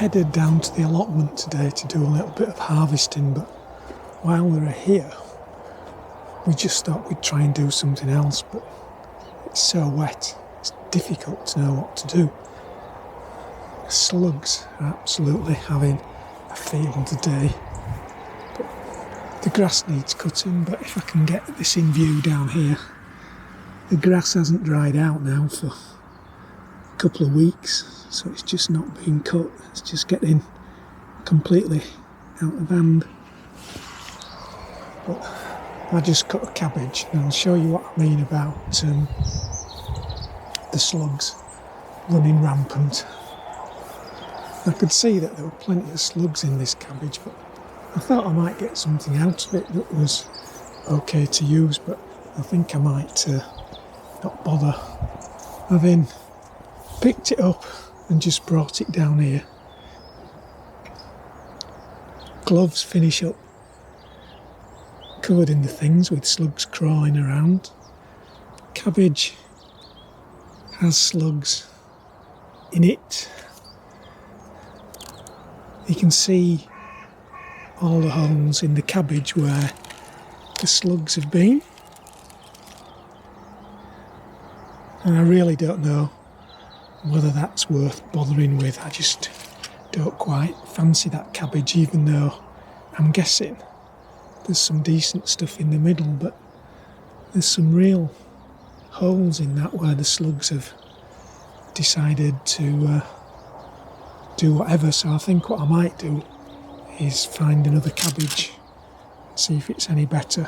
headed down to the allotment today to do a little bit of harvesting, but while we were here, we just thought we'd try and do something else, but it's so wet, it's difficult to know what to do. The slugs are absolutely having a field today. But the grass needs cutting, but if I can get this in view down here, the grass hasn't dried out now for a couple of weeks, so it's just not being cut. It's just getting completely out of hand. But I just cut a cabbage, and I'll show you what I mean about the slugs running rampant. I could see that there were plenty of slugs in this cabbage, but I thought I might get something out of it that was okay to use, but I think I might not bother. Having picked it up and just brought it down here. Gloves finish up covered in the things with slugs crawling around. Cabbage has slugs in it. You can see all the holes in the cabbage where the slugs have been. And I really don't know whether that's worth bothering with. I just don't quite fancy that cabbage, even though I'm guessing there's some decent stuff in the middle, but there's some real holes in that where the slugs have decided to do whatever. So I think what I might do is find another cabbage, see if it's any better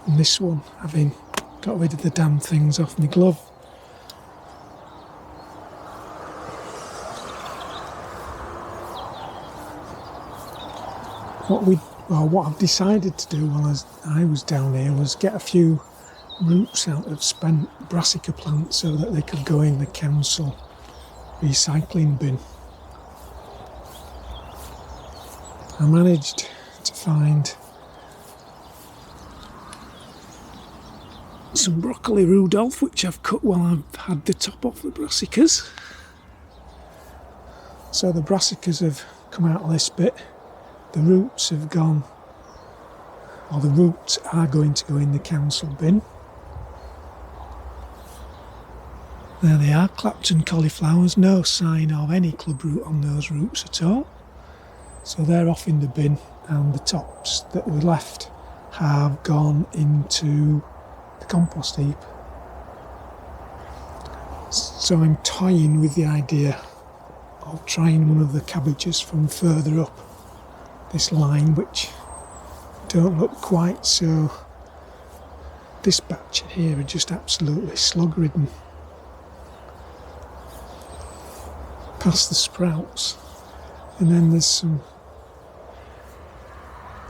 than this one, having got rid of the damn things off my glove. What I've decided to do while I was down here was get a few roots out of spent brassica plants so that they could go in the council recycling bin. I managed to find some broccoli Rudolph, which I've cut while I've had the top off the brassicas. So the brassicas have come out of this bit. The roots have gone, or the roots are going to go in the council bin. There they are, Clapton cauliflowers, no sign of any club root on those roots at all. So they're off in the bin, and the tops that were left have gone into the compost heap. So I'm toying with the idea of trying one of the cabbages from further up this line, which don't look quite so. This batch here are just absolutely slug ridden. Past the sprouts, and then there's some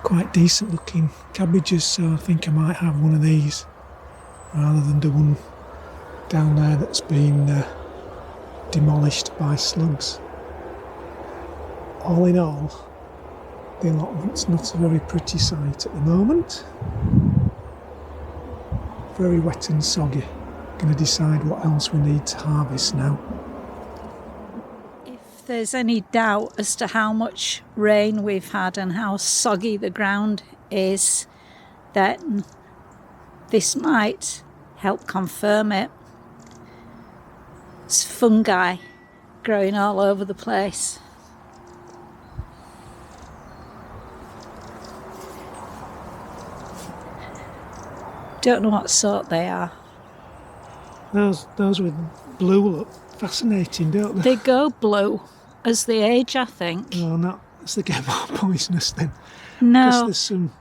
quite decent looking cabbages, so I think I might have one of these rather than the one down there that's been demolished by slugs. All in all, the allotment's not a very pretty sight at the moment. Very wet and soggy. Going to decide what else we need to harvest now. If there's any doubt as to how much rain we've had and how soggy the ground is, then this might help confirm it. It's fungi growing all over the place. Don't know what sort they are. Those with blue look fascinating, don't they? They go blue as they age, I think. No, not as they get more poisonous then. No. Because there's some,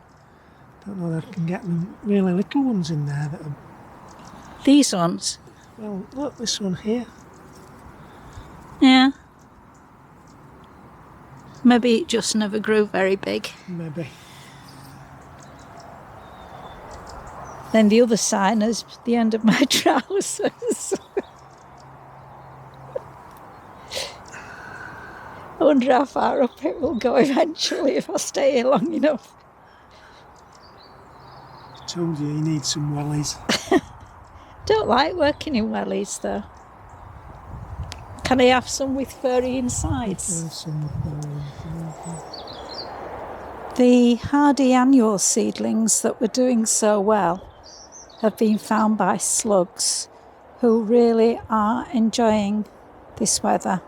don't know if I can get them really little ones in there that are... These ones? Well, look, this one here. Yeah. Maybe it just never grew very big. Maybe. Then the other sign is the end of my trousers. I wonder how far up it will go eventually if I stay here long enough. I told you need some wellies. Don't like working in wellies though. Can I have some with furry insides? The hardy annual seedlings that were doing so well have been found by slugs who really are enjoying this weather.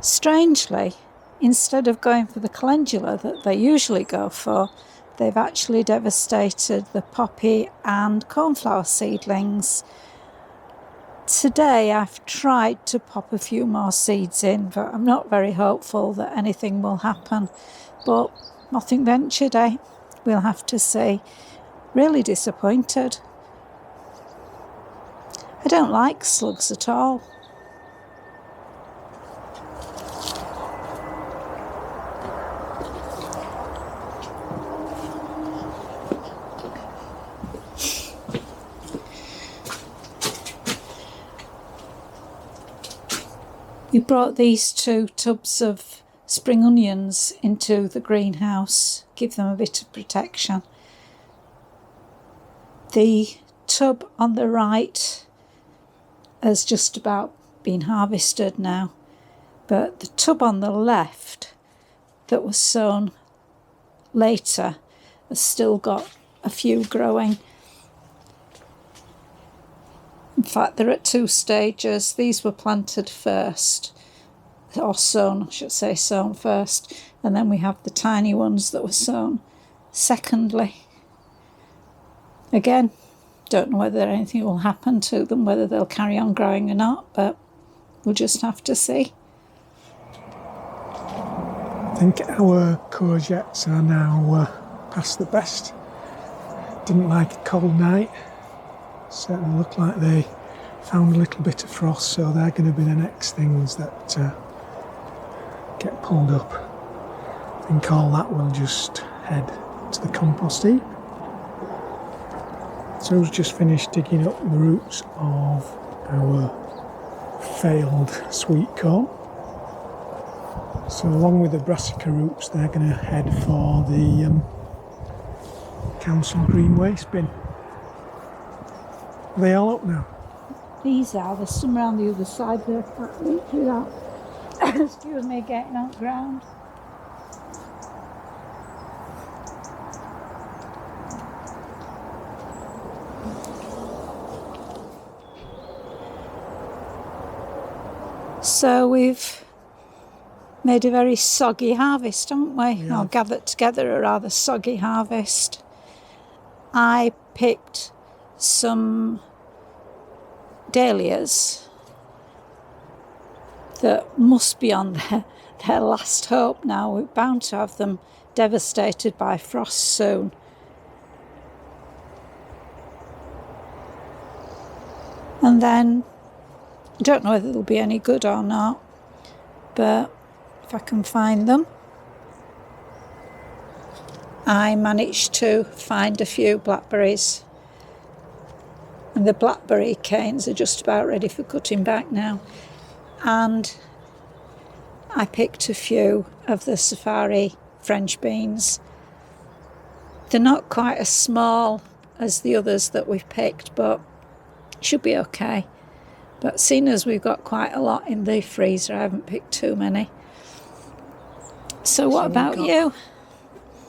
Strangely, instead of going for the calendula that they usually go for, they've actually devastated the poppy and cornflower seedlings. Today I've tried to pop a few more seeds in, but I'm not very hopeful that anything will happen. But nothing ventured, eh? We'll have to see. Really disappointed. I don't like slugs at all. We brought these 2 tubs of spring onions into the greenhouse, give them a bit of protection. The tub on the right has just about been harvested now, but the tub on the left that was sown later has still got a few growing. In fact, they're at 2 stages. These were planted first, or sown, I should say, sown first, and then we have the tiny ones that were sown secondly. Again, don't know whether anything will happen to them, whether they'll carry on growing or not, but we'll just have to see. I think our courgettes are now past the best. Didn't like a cold night. Certainly look like they found a little bit of frost, so they're going to be the next things that get pulled up. I think all that will just head to the compost heap. So we've just finished digging up the roots of our failed sweet corn. So along with the brassica roots, they're going to head for the council green waste bin. Are they all up now? These are. There's some around the other side there. Can't reach without, excuse me, getting on ground. So we've made a very soggy harvest, haven't we? Yeah. Or gathered together a rather soggy harvest. I picked some dahlias that must be on their last hope now. We're bound to have them devastated by frost soon. And then I don't know whether they'll be any good or not, but if I can find them. I managed to find a few blackberries, and the blackberry canes are just about ready for cutting back now. And I picked a few of the safari French beans. They're not quite as small as the others that we've picked, but should be okay. But seeing as we've got quite a lot in the freezer, I haven't picked too many. So what about you?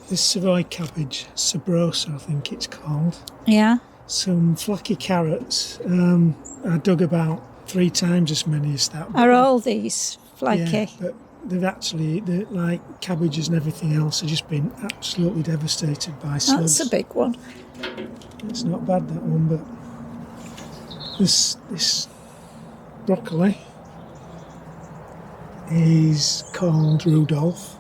This Savoy cabbage, Sabrosa I think it's called. Yeah. Some flaky carrots. I dug about 3 times as many as that. Are all these flaky? Yeah, but they've actually, like cabbages and everything else, have just been absolutely devastated by slugs. That's a big one. It's not bad, that one, but this broccoli is called Rudolph.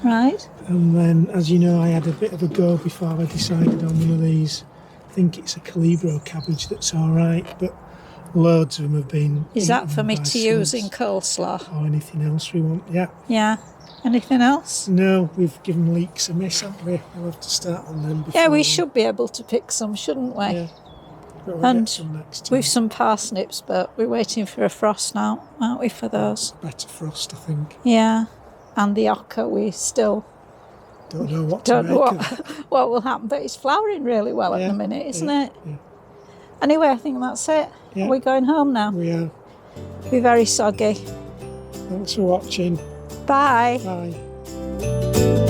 Right. And then, as you know, I had a bit of a go before I decided on one of these. I think it's a Calibro cabbage that's all right, but loads of them have been. Is that for me by to use slugs in coleslaw? or anything else we want? Yeah. Yeah. Anything else? No, we've given leeks a miss, haven't we? We'll have to start on them. Yeah, we before should be able to pick some, shouldn't we? Yeah. But we'll And get some next time. we've some parsnips, but we're waiting for a frost now, aren't we, for those? Better frost, I think. Yeah. And the oca, we still Don't know what don't to know make of it. what will happen, but it's flowering really well at the minute, isn't it? Yeah. Anyway, I think that's it. Yeah. Are we going home now? We are. Be very soggy. Thanks for watching. Bye. Bye.